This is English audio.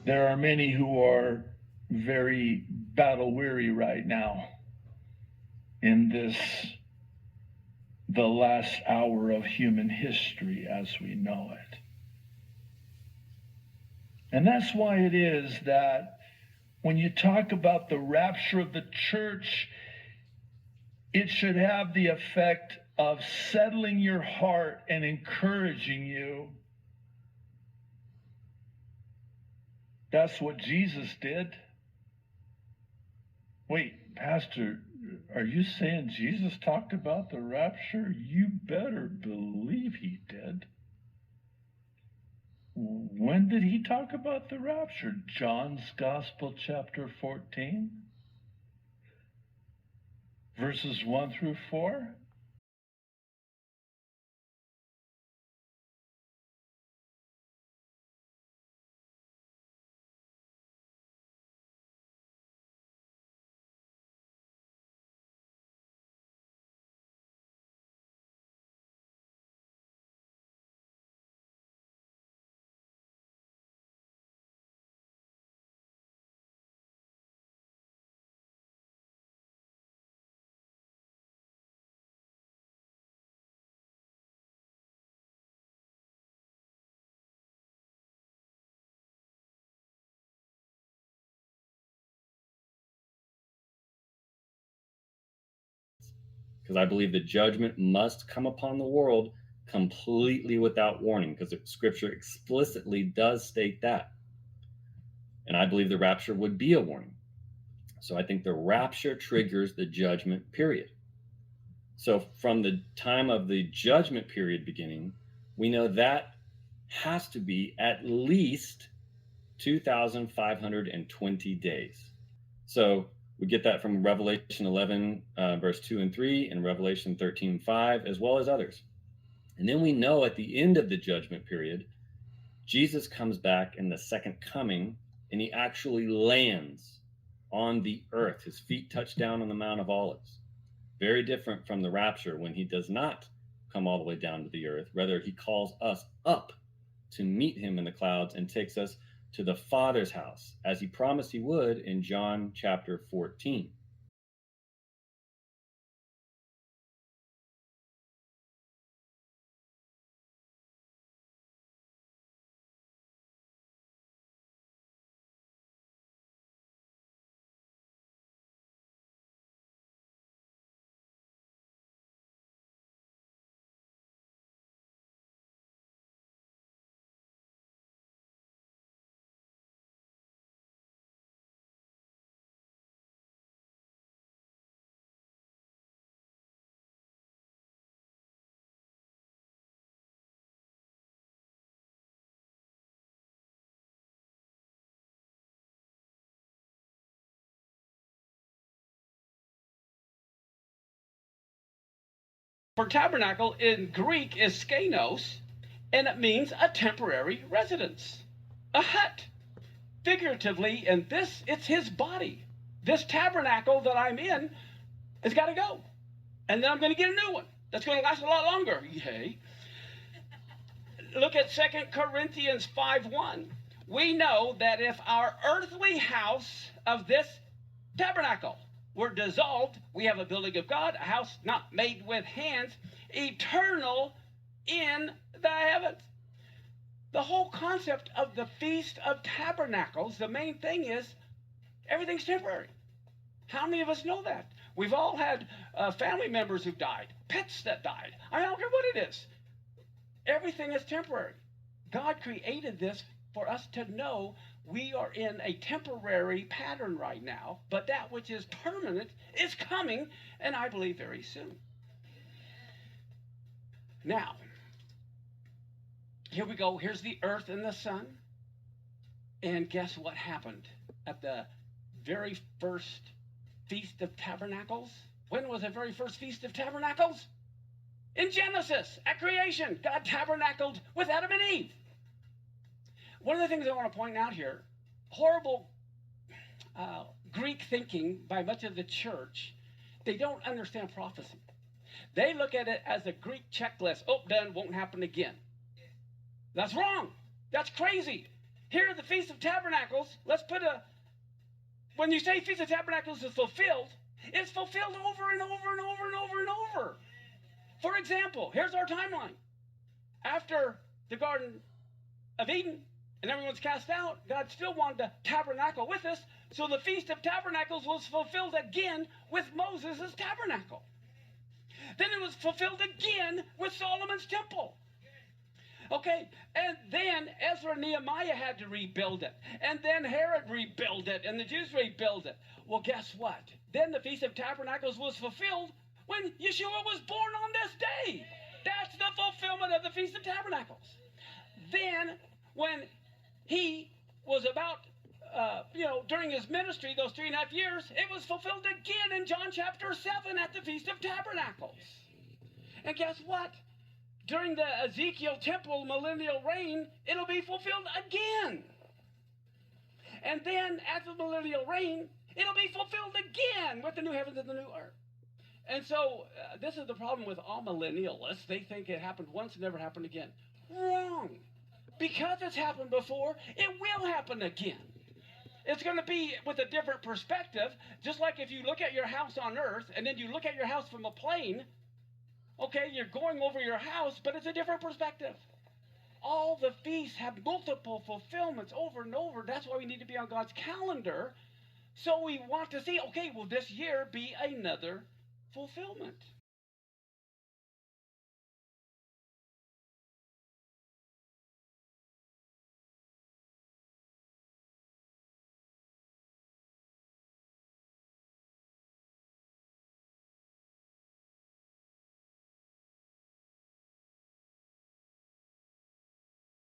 There are many who are very battle weary right now in this, the last hour of human history as we know it. And that's why it is that when you talk about the rapture of the church, it should have the effect of settling your heart and encouraging you. That's what Jesus did. Wait, Pastor, are you saying Jesus talked about the rapture? You better believe he did. When did he talk about the rapture? John's Gospel, chapter 14, verses 1 through 4. Because I believe the judgment must come upon the world completely without warning, because the scripture explicitly does state that. And I believe the rapture would be a warning. So I think the rapture triggers the judgment period. So from the time of the judgment period beginning, we know that has to be at least 2,520 days. So we get that from Revelation 11, verse 2 and 3, and Revelation 13, 5, as well as others. And then we know at the end of the judgment period, Jesus comes back in the second coming, and he actually lands on the earth. His feet touch down on the Mount of Olives. Very different from the rapture, when he does not come all the way down to the earth. Rather, he calls us up to meet him in the clouds and takes us to the Father's house, as he promised he would in John chapter 14. For tabernacle in Greek is skenos, and it means a temporary residence, a hut. Figuratively, in this, it's his body. This tabernacle that I'm in has got to go. And then I'm going to get a new one that's going to last a lot longer. Yay. Look at 2 Corinthians 5:1. We know that if our earthly house of this tabernacle were dissolved, we have a building of God, a house not made with hands, eternal in the heavens. The whole concept of the Feast of Tabernacles, the main thing is everything's temporary. How many of us know that? We've all had family members who've died, pets that died. I don't care what it is. Everything is temporary. God created this for us to know we are in a temporary pattern right now, but that which is permanent is coming, and I believe very soon. Now, here we go. Here's the earth and the sun. And guess what happened at the very first Feast of Tabernacles? When was the very first Feast of Tabernacles? In Genesis, at creation, God tabernacled with Adam and Eve. One of the things I want to point out here, horrible Greek thinking by much of the church, they don't understand prophecy. They look at it as a Greek checklist. Oh, done, won't happen again. That's wrong. That's crazy. Here, the Feast of Tabernacles, when you say Feast of Tabernacles is fulfilled, it's fulfilled over and over and over and over and over. For example, here's our timeline. After the Garden of Eden and everyone's cast out, God still wanted to tabernacle with us. So the Feast of Tabernacles was fulfilled again with Moses' tabernacle. Then it was fulfilled again with Solomon's temple. Okay, and then Ezra and Nehemiah had to rebuild it. And then Herod rebuilt it, and the Jews rebuilt it. Well, guess what? Then the Feast of Tabernacles was fulfilled when Yeshua was born on this day. That's the fulfillment of the Feast of Tabernacles. Then, when he was about, during his ministry, those 3.5 years, it was fulfilled again in John chapter 7 at the Feast of Tabernacles. And guess what? During the Ezekiel temple millennial reign, it'll be fulfilled again. And then at the millennial reign, it'll be fulfilled again with the new heavens and the new earth. And so this is the problem with all millennialists. They think it happened once and never happened again. Wrong. Because it's happened before, it will happen again. It's going to be with a different perspective. Just like if you look at your house on earth and then you look at your house from a plane, okay, you're going over your house, but it's a different perspective. All the feasts have multiple fulfillments over and over. That's why we need to be on God's calendar. So we want to see, okay, will this year be another fulfillment?